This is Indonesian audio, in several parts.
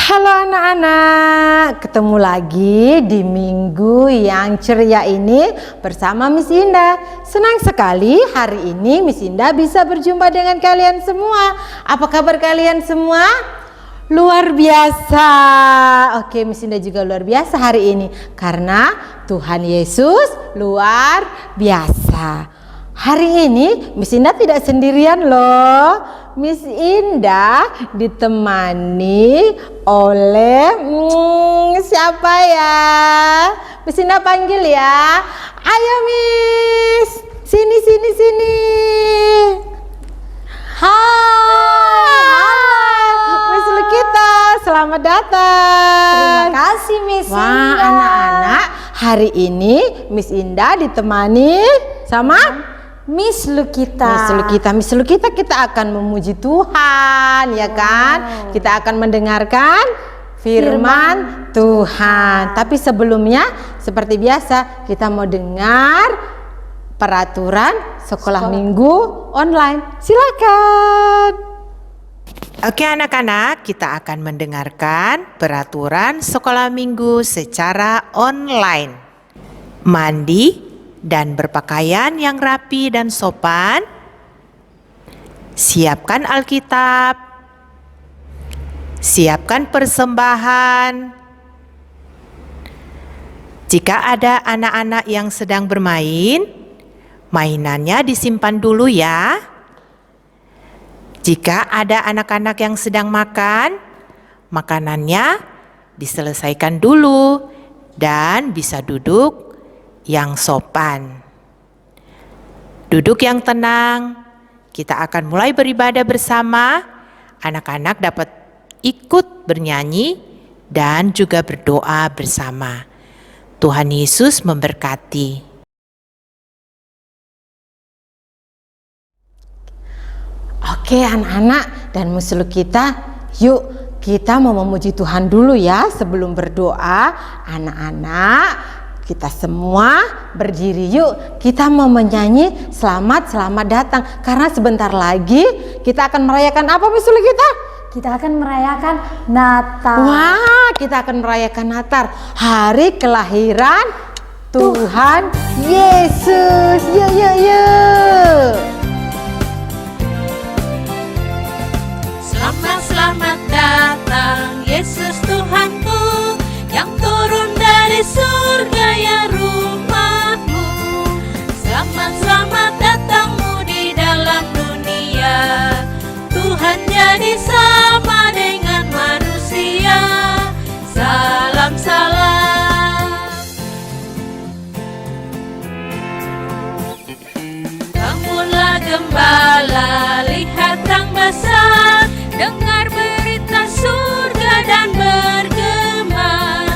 Halo anak-anak, ketemu lagi di minggu yang ceria ini bersama Miss Indah. Senang sekali hari ini Miss Indah bisa berjumpa dengan kalian semua. Apa kabar kalian semua? Luar biasa. Oke, Miss Indah juga luar biasa hari ini karena Tuhan Yesus luar biasa. Hari ini Miss Indah tidak sendirian loh. Miss Indah ditemani oleh siapa ya? Miss Indah panggil ya. Ayo Miss, sini. Hai, Miss Lukita, selamat datang. terima kasih Miss Wah, Indah. anak-anak, hari ini Miss Indah ditemani sama Miss Lukita. Miss Lukita kita akan memuji Tuhan, ya kan? Kita akan mendengarkan firman Tuhan. Tapi sebelumnya, seperti biasa, kita mau dengar peraturan sekolah minggu online. Silakan. Oke anak-anak, kita akan mendengarkan peraturan sekolah minggu secara online. Mandi dan berpakaian yang rapi dan sopan. Siapkan Alkitab. Siapkan persembahan. Jika ada anak-anak yang sedang bermain, mainannya disimpan dulu ya. Jika ada anak-anak yang sedang makan, makanannya diselesaikan dulu dan bisa duduk yang sopan. Duduk yang tenang. Kita akan mulai beribadah bersama. Anak-anak dapat ikut bernyanyi dan juga berdoa bersama. Tuhan Yesus memberkati. Oke anak-anak dan musuh kita, yuk kita mau memuji Tuhan dulu ya sebelum berdoa. Anak-anak, kita semua berdiri yuk. Kita mau menyanyi selamat datang. Karena sebentar lagi kita akan merayakan apa musuh kita? Kita akan merayakan Natal. Wah, kita akan merayakan Natal, hari kelahiran Tuhan Yesus. Yuk. Selamat datang Yesus Tuhanku, yang turun dari surga ya rumahmu. Selamat datangmu di dalam dunia. Tuhan jadi sama dengan manusia. Salam. Bangunlah gembala, lihat terang besar, dengar berita surga dan bergema.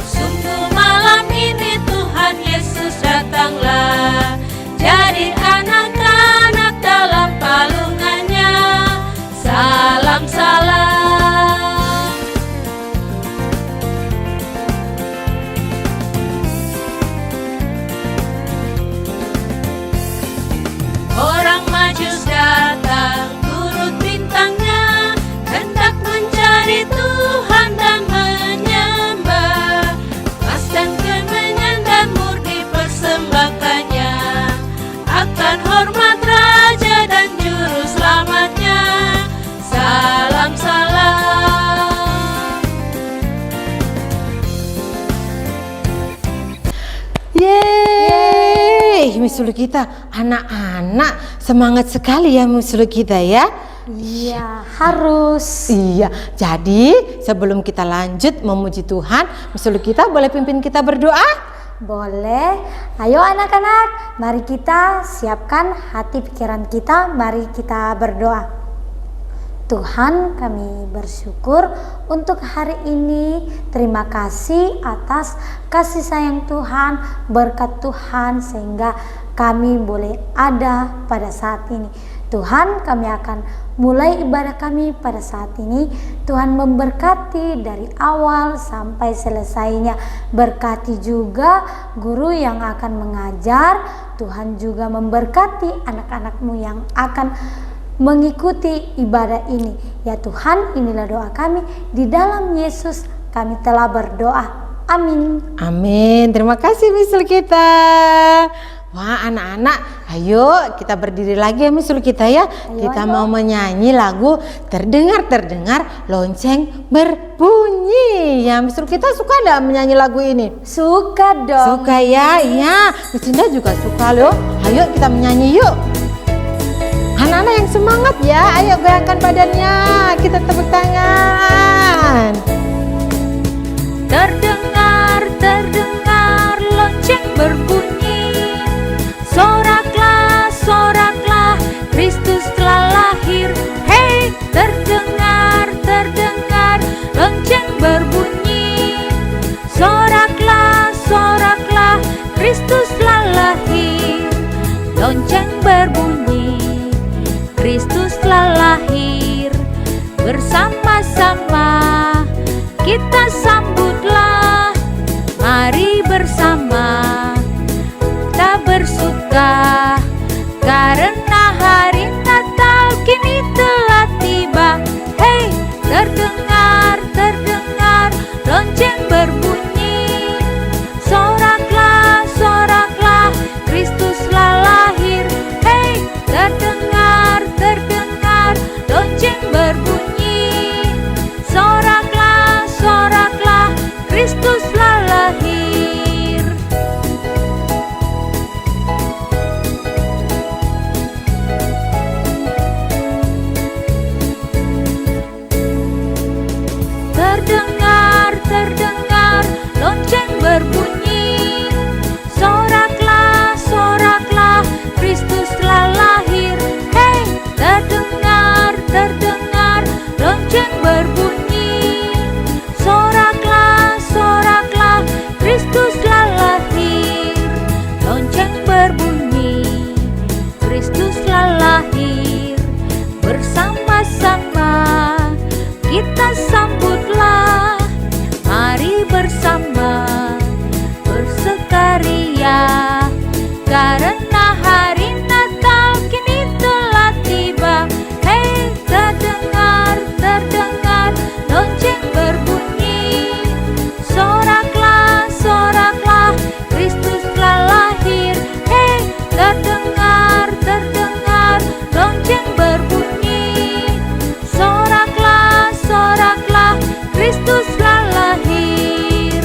Sungguh malam ini Tuhan Yesus datanglah, jadi anak-anak dalam palungannya. Salam. Orang Majus datang turut bintangnya, hendak mencari Tuhan dan menyembah. Emas dan kemenyan dan murni persembahkannya, akan hormat Raja dan Juru Selamatnya. Salam. Yeay, musuh kita, anak-anak semangat sekali ya musuh kita ya. Iya, harus. Iya, jadi sebelum kita lanjut memuji Tuhan, musuh kita boleh pimpin kita berdoa? Boleh. Ayo anak-anak, mari kita siapkan hati pikiran kita. Mari kita berdoa. Tuhan, kami bersyukur untuk hari ini. Terima kasih atas kasih sayang Tuhan, berkat Tuhan sehingga kami boleh ada pada saat ini. Tuhan, kami akan mulai ibadah kami pada saat ini. Tuhan memberkati dari awal sampai selesainya. Berkati juga guru yang akan mengajar. Tuhan juga memberkati anak-anak-Mu yang akan mengikuti ibadah ini. Ya Tuhan, inilah doa kami, di dalam Yesus kami telah berdoa. Amin. Amin. Terima kasih misul kita. Wah, anak-anak, ayo kita berdiri lagi ya misul kita ya. Kita mau menyanyi lagu Terdengar Lonceng Berbunyi. Ya, misul kita suka enggak menyanyi lagu ini? Suka dong. Suka ya? Iya, Miss Indah juga suka loh. Ayo kita menyanyi yuk. Anak-anak yang semangat ya. Ayo goyangkan badannya. Kita tepuk tangan. Terdengar lonceng berbunyi. Soraklah, Kristus telah lahir. Hei, terdengar, lonceng berbunyi. Soraklah, Kristus telah lahir. Lonceng berbunyi, Kristus telah lahir. Bersama-sama kita sambutlah. Mari bersama kita bersuka, karena hari Natal kini telah tiba. Hei, terdengar, lonceng berbunyi. Soraklah, Kristus telah lahir. Hei, terdengar, lonceng berbunyi. Soraklah, Kristus telah lahir. Terdengar, lonceng berbunyi. Soraklah, Kristus telah lahir. Hei, terdengar, lonceng berbunyi. Soraklah, Kristus telah lahir. Lonceng berbunyi, Kristus telah lahir. Bersama-sama kita sambutlah. Mari bersama bersukaria, karena hari Natal kini telah tiba. Hei, terdengar, lonceng berbunyi. Soraklah, Kristus telah lahir. Hei, terdengar, lonceng berbunyi. Soraklah, Kristus telah lahir.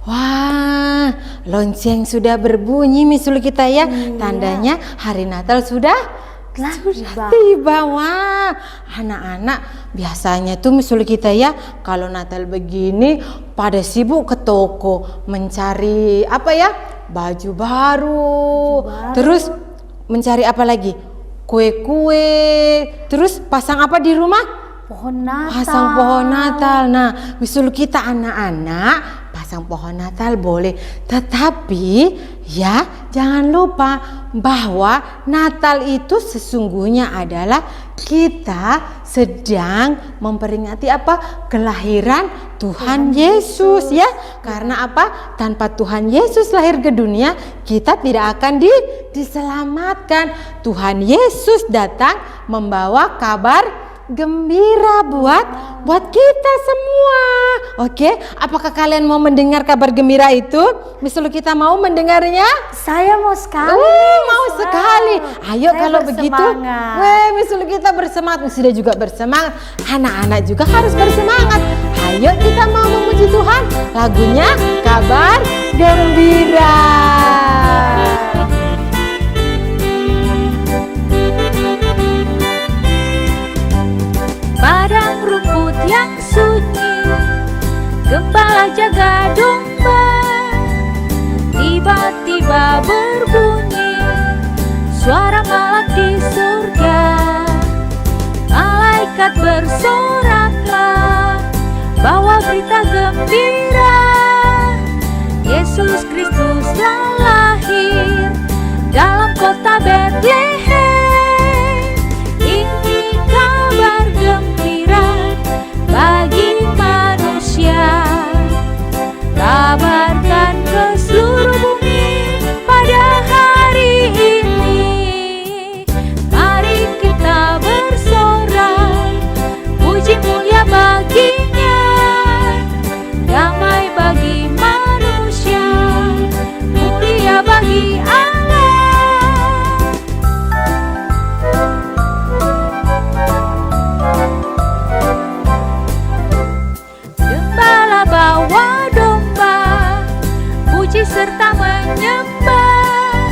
Wah, lonceng sudah berbunyi misul kita ya. Tandanya hari Natal sudah tiba. Wah, anak-anak biasanya tuh misul kita ya, kalau Natal begini pada sibuk ke toko mencari apa ya, baju baru. Terus mencari apa lagi, kue-kue. Terus pasang apa di rumah? Pohon Natal. Pasang pohon Natal. Nah, misul kita anak-anak pasang pohon Natal boleh, tetapi ya jangan lupa bahwa Natal itu sesungguhnya adalah kita sedang memperingati apa? Kelahiran Tuhan Yesus ya. Karena apa? Tanpa Tuhan Yesus lahir ke dunia, kita tidak akan diselamatkan. Tuhan Yesus datang membawa kabar gembira buat kita semua. Oke, apakah kalian mau mendengar kabar gembira itu? Misal kita mau mendengarnya? Saya mau sekali. Mau sekali. Ayo Saya kalau begitu, bersemangat. misal kita bersemangat, sudah juga bersemangat. Anak-anak juga harus bersemangat. Ayo kita mau memuji Tuhan. Lagunya Kabar Gembira. Padang rumput yang sunyi, gembala jaga domba. Tiba-tiba berbunyi suara malak di surga. Malaikat bersoraklah, bawa berita gembira. Yesus Kristus telah lahir dalam kota Betlehem. Ini menyembah.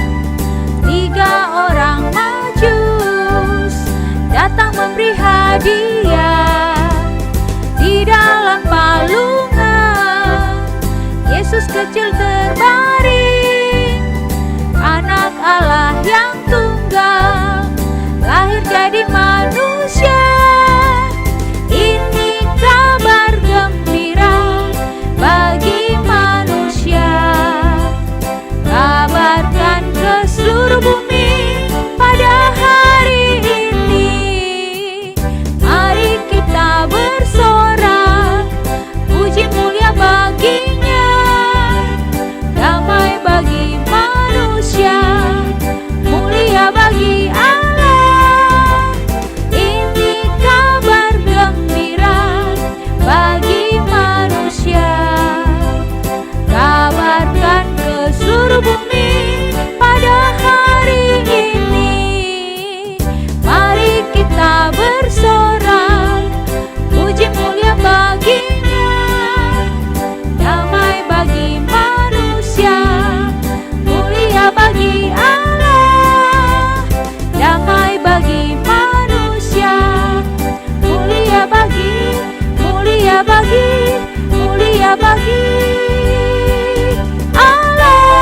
3 orang majus datang memberi hadiah. Di dalam palungan Yesus kecil terbaring, Anak Allah yang tunggal lahir jadi manusia. Ini kabar gembira bagi manusia. Kabarkan ke seluruh bumi pada hari ini. Mari kita bersorak, puji mulia baginya. Damai bagi manusia, mulia bagi Allah. Ini kabar gembira bagi manusia. Kabarkan ke seluruh bumi pada hari ini. Mari kita bersorak, puji mulia baginya. Damai bagi manusia, mulia bagi Allah. Damai bagi manusia, mulia bagi Allah.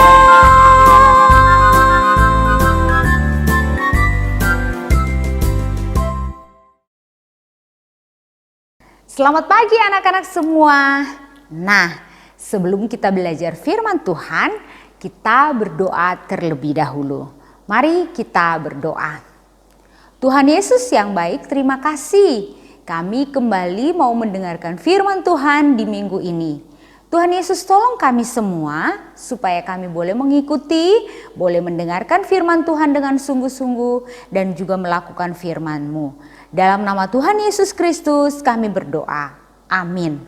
Selamat pagi anak-anak semua. Nah, sebelum kita belajar firman Tuhan, kita berdoa terlebih dahulu. Mari kita berdoa. Tuhan Yesus yang baik, terima kasih. Kami kembali mau mendengarkan firman Tuhan di minggu ini. Tuhan Yesus tolong kami semua supaya kami boleh mengikuti, boleh mendengarkan firman Tuhan dengan sungguh-sungguh dan juga melakukan firman-Mu. Dalam nama Tuhan Yesus Kristus kami berdoa. Amin.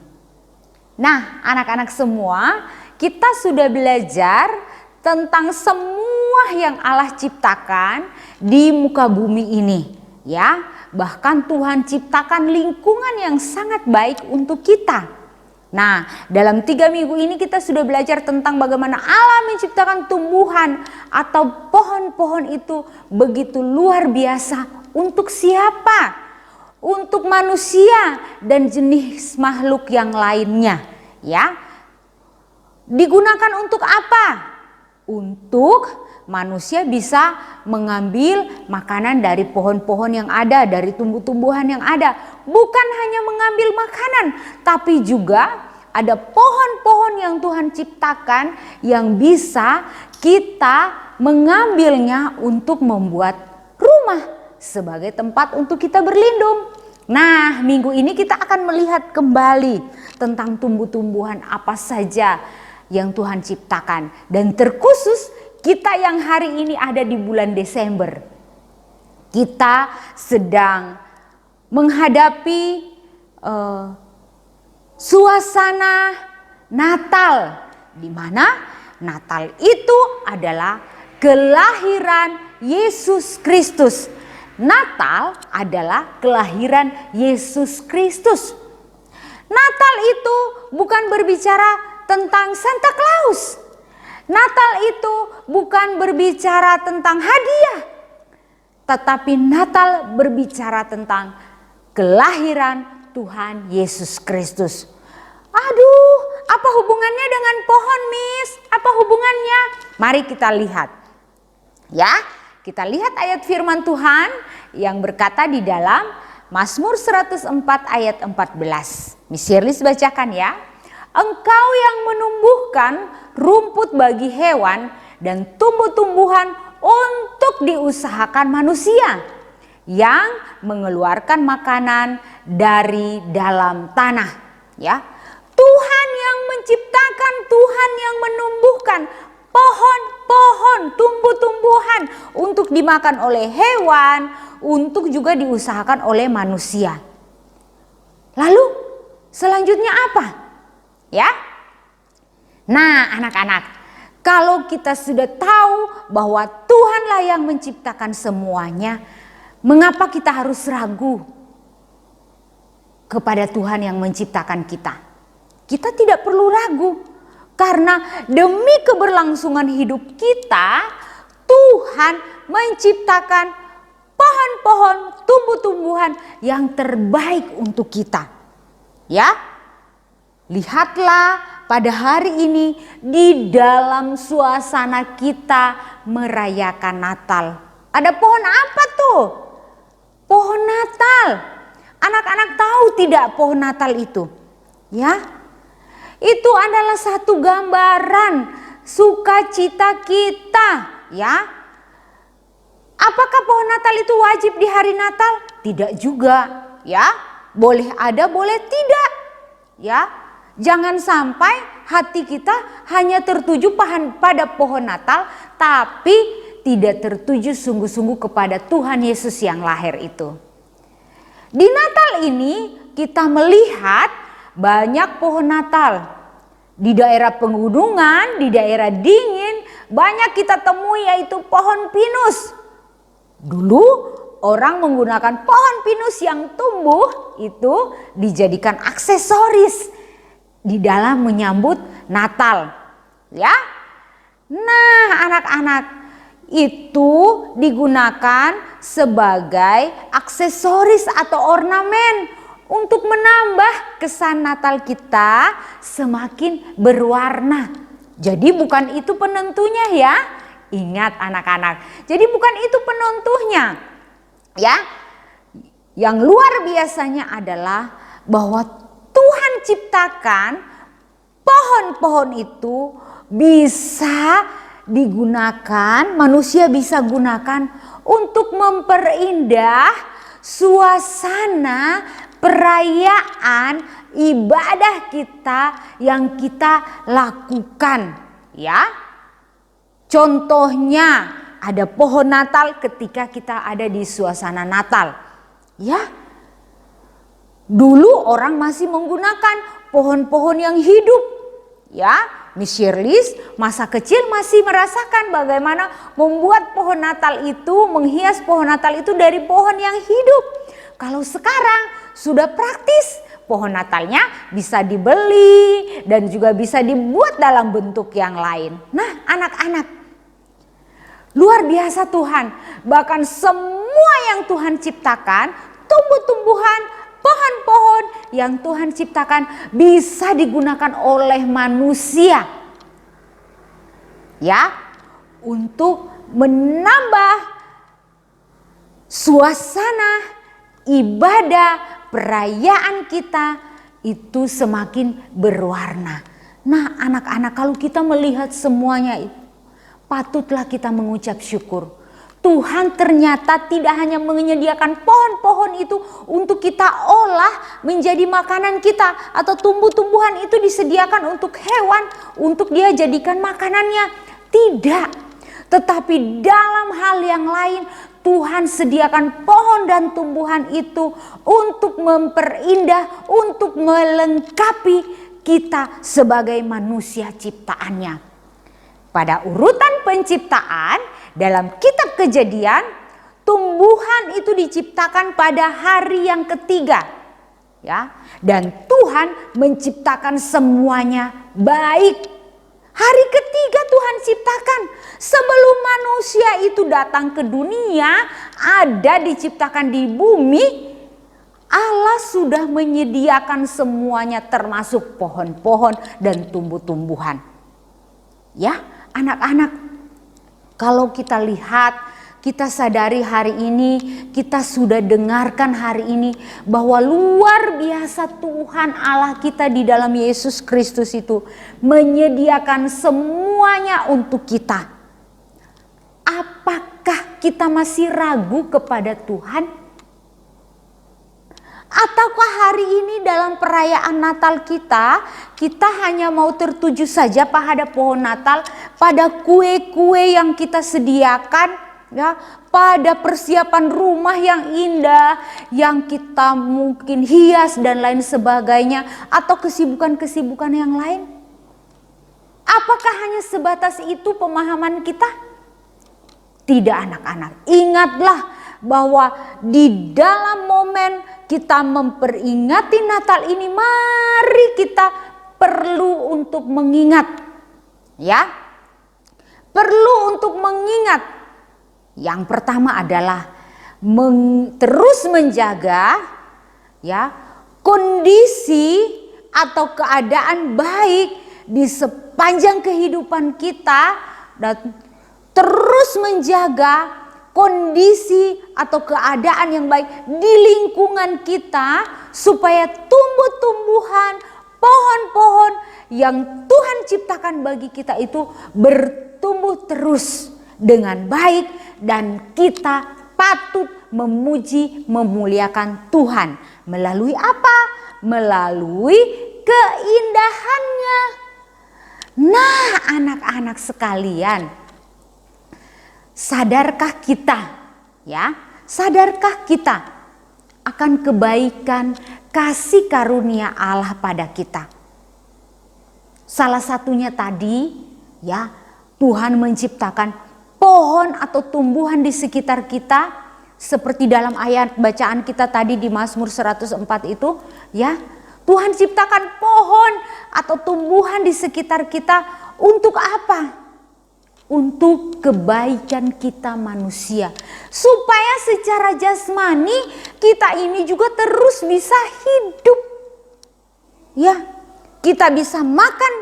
Nah, anak-anak semua, kita sudah belajar tentang semua yang Allah ciptakan di muka bumi ini, ya. Bahkan Tuhan ciptakan lingkungan yang sangat baik untuk kita. Nah, dalam 3 minggu ini kita sudah belajar tentang bagaimana Allah menciptakan tumbuhan atau pohon-pohon itu begitu luar biasa. Untuk siapa? Untuk manusia dan jenis makhluk yang lainnya, ya. Digunakan untuk apa? Untuk manusia bisa mengambil makanan dari pohon-pohon yang ada, dari tumbuh-tumbuhan yang ada. Bukan hanya mengambil makanan, tapi juga ada pohon-pohon yang Tuhan ciptakan yang bisa kita mengambilnya untuk membuat rumah sebagai tempat untuk kita berlindung. Nah, minggu ini kita akan melihat kembali tentang tumbuh-tumbuhan apa saja yang Tuhan ciptakan. Dan terkhusus kita yang hari ini ada di bulan Desember. Kita sedang menghadapi suasana Natal, di mana Natal itu adalah kelahiran Yesus Kristus. Natal adalah kelahiran Yesus Kristus. Natal itu bukan berbicara tentang Santa Claus. Natal itu bukan berbicara tentang hadiah, tetapi Natal berbicara tentang kelahiran Tuhan Yesus Kristus. Aduh, apa hubungannya dengan pohon, Miss? Apa hubungannya? Mari kita lihat. Ya, kita lihat ayat firman Tuhan yang berkata di dalam Mazmur 104 ayat 14. Miss Shirlis bacakan ya. Engkau yang menumbuhkan rumput bagi hewan dan tumbuh-tumbuhan untuk diusahakan manusia, yang mengeluarkan makanan dari dalam tanah. Ya, Tuhan yang menciptakan, Tuhan yang menumbuhkan pohon-pohon, tumbuh-tumbuhan untuk dimakan oleh hewan, untuk juga diusahakan oleh manusia. Lalu selanjutnya apa? Ya. Nah, anak-anak, kalau kita sudah tahu bahwa Tuhanlah yang menciptakan semuanya, mengapa kita harus ragu kepada Tuhan yang menciptakan kita? Kita tidak perlu ragu, Karena demi keberlangsungan hidup kita, Tuhan menciptakan pohon-pohon, tumbuh-tumbuhan yang terbaik untuk kita. Ya, lihatlah pada hari ini di dalam suasana kita merayakan Natal. Ada pohon apa tuh? Pohon Natal. Anak-anak tahu tidak pohon Natal itu? Ya. Itu adalah satu gambaran sukacita kita, ya. Apakah pohon Natal itu wajib di hari Natal? Tidak juga, ya. Boleh ada, boleh tidak, ya. Jangan sampai hati kita hanya tertuju pada pohon Natal, tapi tidak tertuju sungguh-sungguh kepada Tuhan Yesus yang lahir itu. Di Natal ini kita melihat banyak pohon Natal. Di daerah pegunungan, di daerah dingin, banyak kita temui yaitu pohon pinus. Dulu orang menggunakan pohon pinus yang tumbuh itu dijadikan aksesoris di dalam menyambut Natal. Ya. Nah, anak-anak, itu digunakan sebagai aksesoris atau ornamen untuk menambah kesan Natal kita semakin berwarna. Jadi bukan itu penentunya ya. Ingat anak-anak. Jadi bukan itu penentunya. Ya. Yang luar biasanya adalah bahwa Tuhan ciptakan pohon-pohon itu bisa digunakan, manusia bisa gunakan untuk memperindah suasana perayaan ibadah kita yang kita lakukan, ya. Contohnya ada pohon Natal ketika kita ada di suasana Natal, ya. Dulu orang masih menggunakan pohon-pohon yang hidup, ya. Miss Shirley masa kecil masih merasakan bagaimana membuat pohon Natal itu, menghias pohon Natal itu dari pohon yang hidup. Kalau sekarang sudah praktis, pohon Natalnya bisa dibeli dan juga bisa dibuat dalam bentuk yang lain. Nah, anak-anak, luar biasa Tuhan. Bahkan semua yang Tuhan ciptakan, tumbuh-tumbuhan, pohon-pohon yang Tuhan ciptakan bisa digunakan oleh manusia. Ya, untuk menambah suasana ibadah perayaan kita itu semakin berwarna. Nah, anak-anak, kalau kita melihat semuanya itu, patutlah kita mengucap syukur. Tuhan ternyata tidak hanya menyediakan pohon-pohon itu untuk kita olah menjadi makanan kita, atau tumbuh-tumbuhan itu disediakan untuk hewan untuk dia jadikan makanannya. Tidak. Tetapi dalam hal yang lain, Tuhan sediakan pohon dan tumbuhan itu untuk memperindah, untuk melengkapi kita sebagai manusia ciptaannya. Pada urutan penciptaan dalam kitab Kejadian, tumbuhan itu diciptakan pada hari yang ketiga, ya. Dan Tuhan menciptakan semuanya baik. Hari ketiga Tuhan ciptakan. Sebelum manusia itu datang ke dunia, ada diciptakan di bumi, Allah sudah menyediakan semuanya termasuk pohon-pohon dan tumbuh-tumbuhan. Ya, anak-anak, kalau kita lihat, kita sadari hari ini, kita sudah dengarkan hari ini bahwa luar biasa Tuhan Allah kita di dalam Yesus Kristus itu menyediakan semuanya untuk kita. Apakah kita masih ragu kepada Tuhan? Ataukah hari ini dalam perayaan Natal kita hanya mau tertuju saja pada pohon Natal, pada kue-kue yang kita sediakan, ya, pada persiapan rumah yang indah yang kita mungkin hias dan lain sebagainya, atau kesibukan-kesibukan yang lain? Apakah hanya sebatas itu pemahaman kita? Tidak, anak-anak. Ingatlah bahwa di dalam momen kita memperingati Natal ini, mari kita perlu untuk mengingat ya. Perlu untuk mengingat. Yang pertama adalah terus menjaga ya kondisi atau keadaan baik di sepanjang kehidupan kita, dan terus menjaga kondisi atau keadaan yang baik di lingkungan kita supaya tumbuh-tumbuhan, pohon-pohon yang Tuhan ciptakan bagi kita itu bertumbuh terus dengan baik, dan kita patut memuji, memuliakan Tuhan. Melalui apa? Melalui keindahannya. Nah, anak-anak sekalian, sadarkah kita, ya? Sadarkah kita akan kebaikan kasih karunia Allah pada kita? Salah satunya tadi, ya, Tuhan menciptakan pohon atau tumbuhan di sekitar kita, seperti dalam ayat bacaan kita tadi di Mazmur 104 itu, ya. Tuhan ciptakan pohon atau tumbuhan di sekitar kita untuk apa? Untuk kebaikan kita manusia. Supaya secara jasmani kita ini juga terus bisa hidup. Ya, kita bisa makan,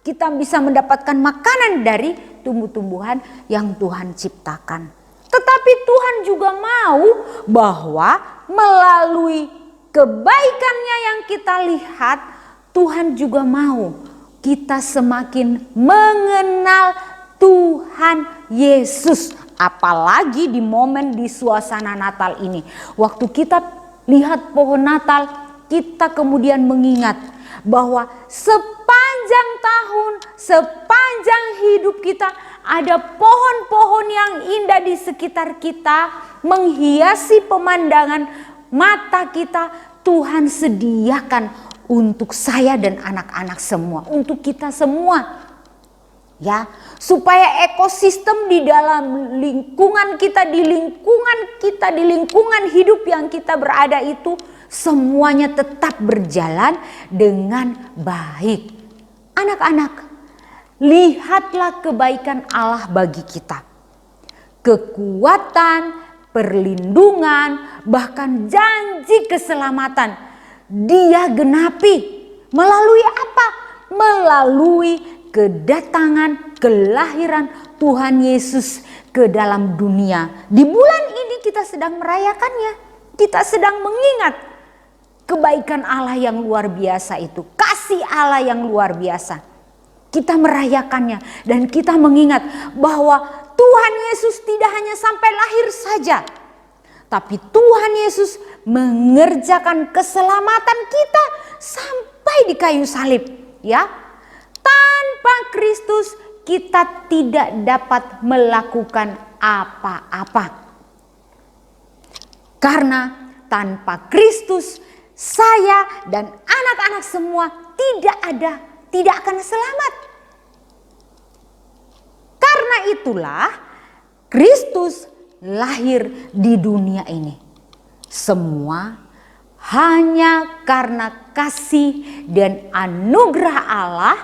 kita bisa mendapatkan makanan dari tumbuh-tumbuhan yang Tuhan ciptakan. Tetapi Tuhan juga mau bahwa melalui kebaikannya yang kita lihat, Tuhan juga mau kita semakin mengenal Tuhan Yesus. Apalagi di momen di suasana Natal ini. Waktu kita lihat pohon Natal, kita kemudian mengingat bahwa sepanjang tahun, sepanjang hidup kita, ada pohon-pohon yang indah di sekitar kita, menghiasi pemandangan mata kita. Tuhan sediakan untuk saya dan anak-anak semua, untuk kita semua, ya, supaya ekosistem di dalam lingkungan kita, di lingkungan hidup yang kita berada itu semuanya tetap berjalan dengan baik. Anak-anak, lihatlah kebaikan Allah bagi kita. Kekuatan, perlindungan, bahkan janji keselamatan Dia genapi. Melalui apa? Melalui kedatangan, kelahiran Tuhan Yesus ke dalam dunia. Di bulan ini kita sedang merayakannya. Kita sedang mengingat kebaikan Allah yang luar biasa itu. Kasih Allah yang luar biasa. Kita merayakannya dan kita mengingat bahwa Tuhan Yesus tidak hanya sampai lahir saja, tapi Tuhan Yesus mengerjakan keselamatan kita sampai di kayu salib, ya. Tanpa Kristus kita tidak dapat melakukan apa-apa. Karena tanpa Kristus saya dan anak-anak semua tidak akan selamat. Karena itulah Kristus lahir di dunia ini. Semua hanya karena kasih dan anugerah Allah,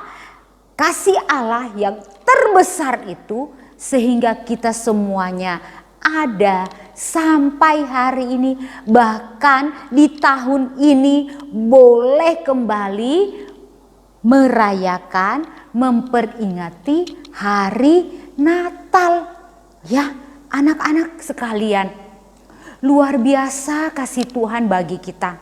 kasih Allah yang terbesar itu, sehingga kita semuanya ada sampai hari ini. Bahkan di tahun ini boleh kembali merayakan, memperingati hari Natal. Ya, anak-anak sekalian, luar biasa kasih Tuhan bagi kita.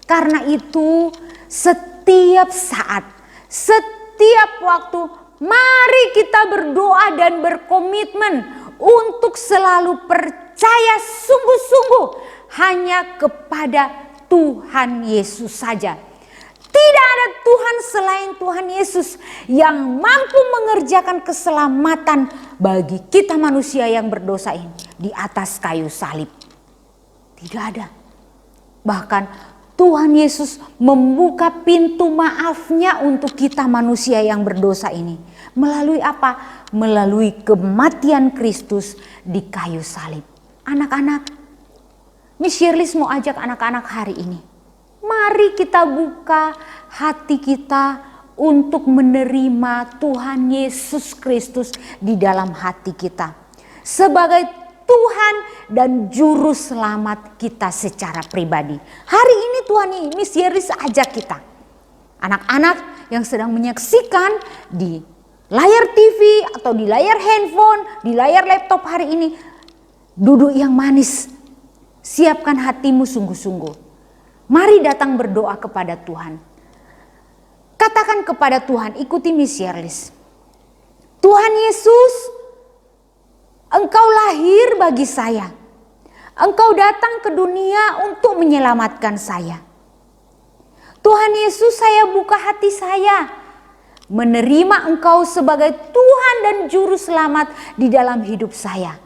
Karena itu setiap saat, setiap waktu, mari kita berdoa dan berkomitmen untuk selalu percaya sungguh-sungguh hanya kepada Tuhan Yesus saja. Tidak ada Tuhan selain Tuhan Yesus yang mampu mengerjakan keselamatan bagi kita manusia yang berdosa ini di atas kayu salib. Tidak ada. Bahkan Tuhan Yesus membuka pintu maafnya untuk kita manusia yang berdosa ini. Melalui apa? Melalui kematian Kristus di kayu salib. Anak-anak, Miss Shirley mau ajak anak-anak hari ini. Mari kita buka hati kita untuk menerima Tuhan Yesus Kristus di dalam hati kita sebagai Tuhan dan Juru Selamat kita secara pribadi. Hari ini Tuhan Miss Yeris ajak kita, anak-anak yang sedang menyaksikan di layar TV atau di layar handphone, di layar laptop hari ini, duduk yang manis, siapkan hatimu sungguh-sungguh. Mari datang berdoa kepada Tuhan. Katakan kepada Tuhan, ikuti Miss Yeris. Tuhan Yesus, Engkau lahir bagi saya. Engkau datang ke dunia untuk menyelamatkan saya. Tuhan Yesus, saya buka hati saya, menerima Engkau sebagai Tuhan dan Juru Selamat di dalam hidup saya.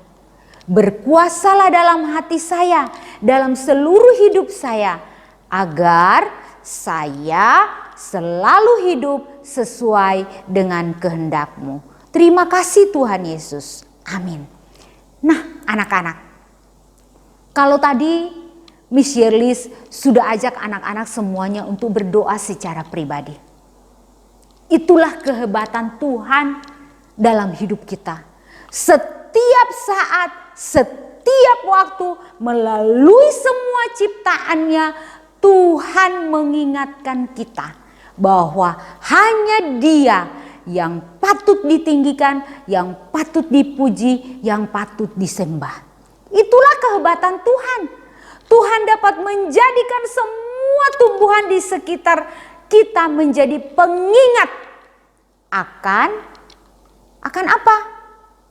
Berkuasalah dalam hati saya, dalam seluruh hidup saya, agar saya selalu hidup sesuai dengan kehendak-Mu. Terima kasih Tuhan Yesus. Amin. Nah, anak-anak, kalau tadi Miss Yeris sudah ajak anak-anak semuanya untuk berdoa secara pribadi. Itulah kehebatan Tuhan dalam hidup kita. Setiap saat, setiap waktu, melalui semua ciptaannya, Tuhan mengingatkan kita bahwa hanya Dia yang patut ditinggikan, yang patut dipuji, yang patut disembah. Itulah kehebatan Tuhan. Tuhan dapat menjadikan semua tumbuhan di sekitar kita menjadi pengingat akan apa?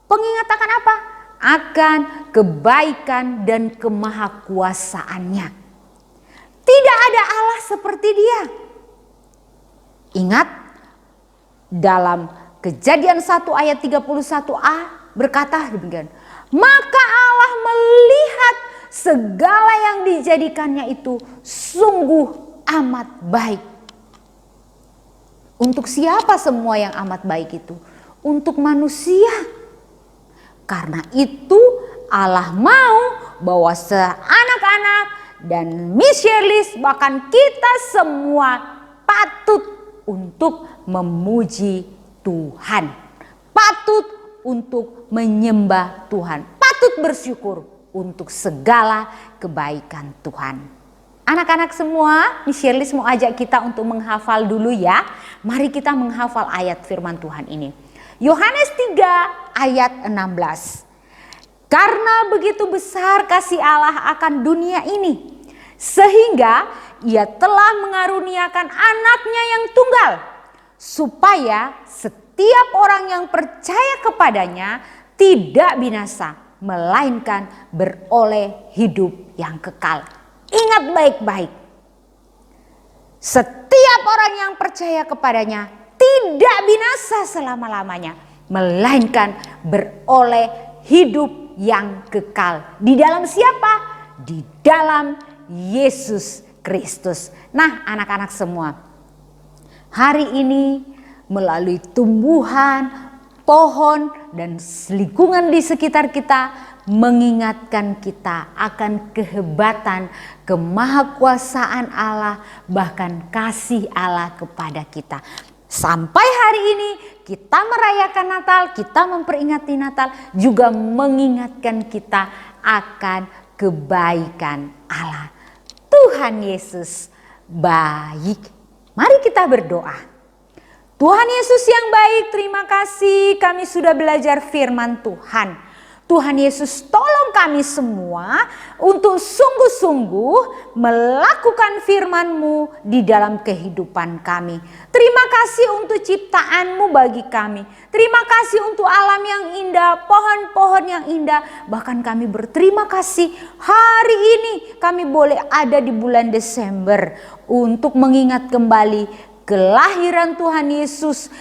Pengingat akan apa? Akan kebaikan dan kemahakuasaannya. Tidak ada Allah seperti Dia. Ingat, dalam Kejadian 1 ayat 31a berkata demikian. Maka Allah melihat segala yang dijadikannya itu sungguh amat baik. Untuk siapa semua yang amat baik itu? Untuk manusia. Karena itu Allah mau bahwa anak-anak dan Miss Yeris, bahkan kita semua patut untuk memuji Tuhan. Patut untuk menyembah Tuhan. Patut bersyukur untuk segala kebaikan Tuhan. Anak-anak semua, Miss Yeris mau ajak kita untuk menghafal dulu ya. Mari kita menghafal ayat firman Tuhan ini. Yohanes 3 ayat 16. Karena begitu besar kasih Allah akan dunia ini, sehingga Ia telah mengaruniakan anaknya yang tunggal, supaya setiap orang yang percaya kepadanya tidak binasa, melainkan beroleh hidup yang kekal. Ingat baik-baik, setiap orang yang percaya kepadanya tidak binasa selama-lamanya, melainkan beroleh hidup yang kekal. Di dalam siapa? Di dalam Yesus Kristus. Nah, anak-anak semua, hari ini melalui tumbuhan, pohon, dan lingkungan di sekitar kita mengingatkan kita akan kehebatan, kemahakuasaan Allah, bahkan kasih Allah kepada kita. Sampai hari ini kita merayakan Natal, kita memperingati Natal, juga mengingatkan kita akan kebaikan Allah. Tuhan Yesus baik. Mari kita berdoa. Tuhan Yesus yang baik, terima kasih kami sudah belajar firman Tuhan. Tuhan Yesus, tolong kami semua untuk sungguh-sungguh melakukan firman-Mu di dalam kehidupan kami. Terima kasih untuk ciptaan-Mu bagi kami. Terima kasih untuk alam yang indah, pohon-pohon yang indah. Bahkan kami berterima kasih hari ini kami boleh ada di bulan Desember untuk mengingat kembali kelahiran Tuhan Yesus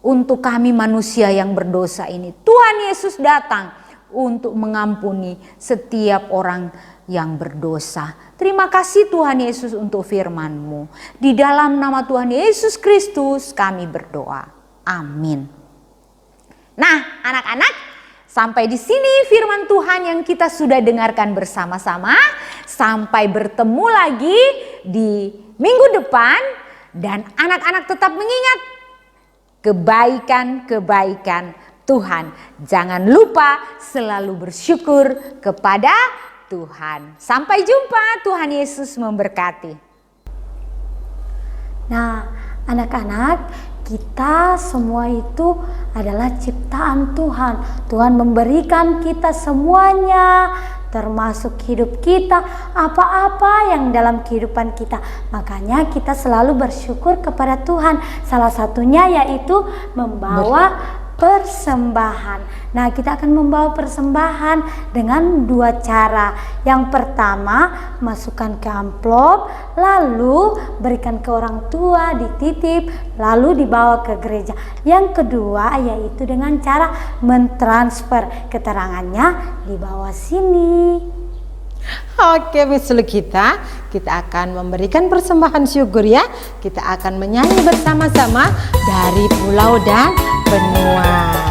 untuk kami manusia yang berdosa ini. Tuhan Yesus datang untuk mengampuni setiap orang yang berdosa. Terima kasih Tuhan Yesus untuk firman-Mu. Di dalam nama Tuhan Yesus Kristus kami berdoa. Amin. Nah, anak-anak, sampai di sini firman Tuhan yang kita sudah dengarkan bersama-sama. Sampai bertemu lagi di minggu depan dan anak-anak tetap mengingat kebaikan-kebaikan Tuhan. Jangan lupa selalu bersyukur kepada Tuhan. Sampai jumpa, Tuhan Yesus memberkati. Nah, anak-anak, kita semua itu adalah ciptaan Tuhan. Tuhan memberikan kita semuanya, termasuk hidup kita, apa-apa yang dalam kehidupan kita. Makanya kita selalu bersyukur kepada Tuhan. Salah satunya yaitu membawa persembahan. Nah, kita akan membawa persembahan dengan 2 cara. Yang pertama, masukkan ke amplop, lalu berikan ke orang tua, dititip, lalu dibawa ke gereja. Yang kedua yaitu dengan cara mentransfer. Keterangannya di bawah sini. Oke, besok kita akan memberikan persembahan syukur ya. Kita akan menyanyi bersama-sama dari pulau dan benua.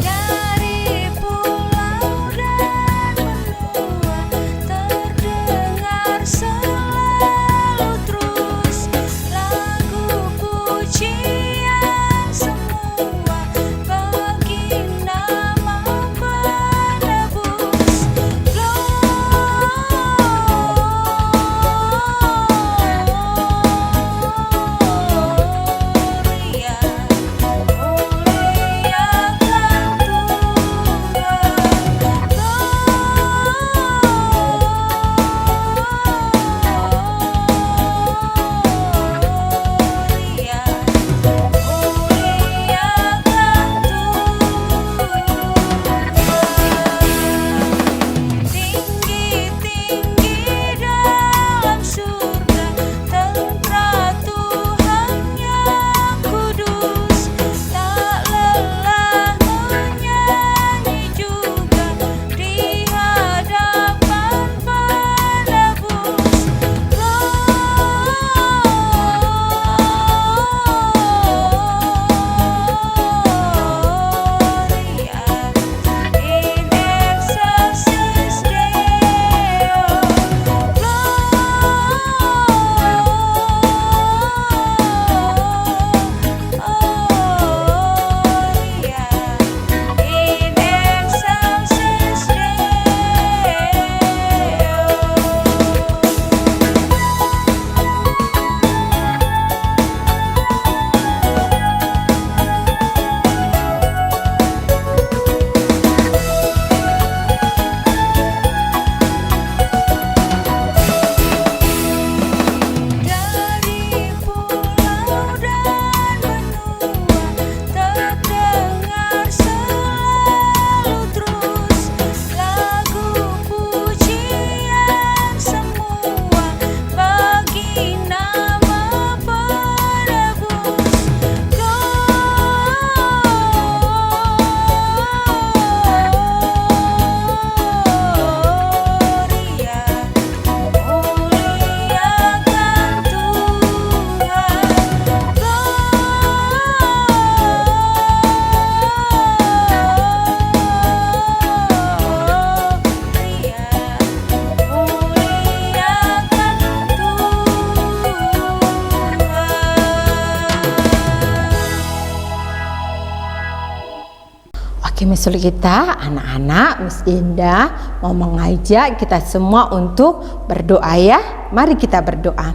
Dari pulau dan benua terdengar selalu terus lagu pujian semua bagi nama penebus. Gloria, muliakan tinggi-tinggi dalam surga tentara Tuhan yang kudus, tak lelah menyanyi juga di hadapan penebus. Gloria in excelsis Deo. Gloria in excelsis Dari pulau dan benua terdengar selalu terus lagu pujian semua bagi nama penebus. Gloria, muliakan Oke, misal kita anak-anak, Miss Indah mau mengajak kita semua untuk berdoa ya. Mari kita berdoa.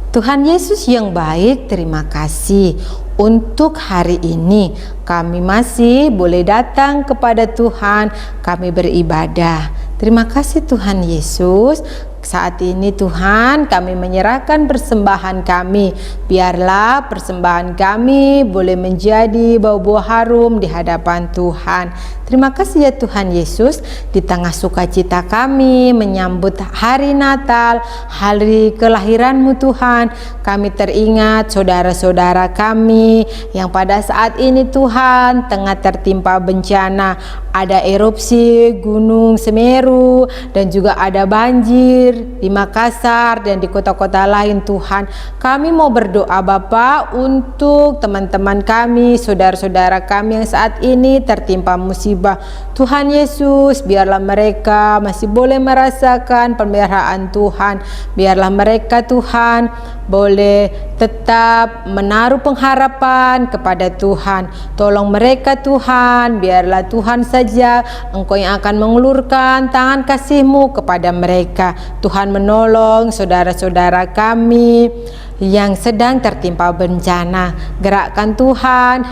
Tuhan Yesus yang baik, terima kasih untuk hari ini. Kami masih boleh datang kepada Tuhan, kami beribadah. Terima kasih Tuhan Yesus. Saat ini Tuhan, kami menyerahkan persembahan kami. Biarlah persembahan kami boleh menjadi bau-bau harum di hadapan Tuhan. Terima kasih ya Tuhan Yesus, di tengah sukacita kami menyambut hari Natal, hari kelahiran-Mu Tuhan. Kami teringat saudara-saudara kami yang pada saat ini Tuhan tengah tertimpa bencana. ada erupsi Gunung Semeru dan juga ada banjir di Makassar dan di kota-kota lain Tuhan. Kami mau berdoa Bapa untuk teman-teman kami, saudara-saudara kami yang saat ini tertimpa musibah. Tuhan Yesus, biarlah mereka masih boleh merasakan pemeliharaan Tuhan. Biarlah mereka Tuhan boleh tetap menaruh pengharapan kepada Tuhan. Tolong mereka Tuhan, biarlah Tuhan saja Engkau yang akan mengulurkan tangan kasih-Mu kepada mereka. Tuhan menolong saudara-saudara kami yang sedang tertimpa bencana. Gerakkan Tuhan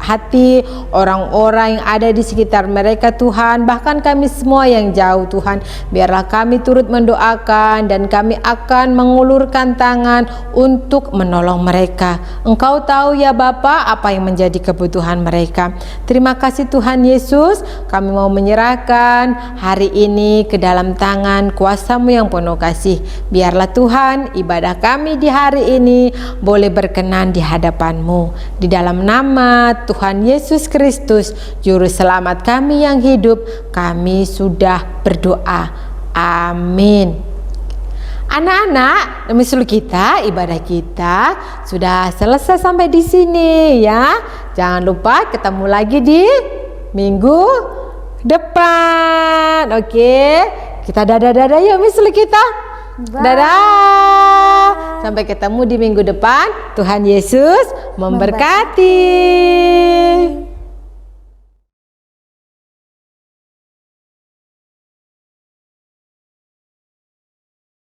hati orang-orang yang ada di sekitar mereka Tuhan, bahkan kami semua yang jauh Tuhan. Biarlah kami turut mendoakan dan kami akan mengulurkan tangan untuk menolong mereka. Engkau tahu ya Bapa apa yang menjadi kebutuhan mereka. Terima kasih Tuhan Yesus, kami mau menyerahkan hari ini ke dalam tangan kuasa-Mu yang penuh kasih. Biarlah Tuhan ibadah kami di hari ini boleh berkenan di hadapan-Mu. Di dalam nama Tuhan Yesus Kristus, Juru Selamat kami yang hidup, kami sudah berdoa. Amin. Anak-anak, demi seluruh kita, ibadah kita sudah selesai sampai di sini ya. Jangan lupa ketemu lagi di minggu depan. Oke, kita dadah-dadah yuk misal kita. Dadah. Sampai ketemu di minggu depan. Tuhan Yesus memberkati.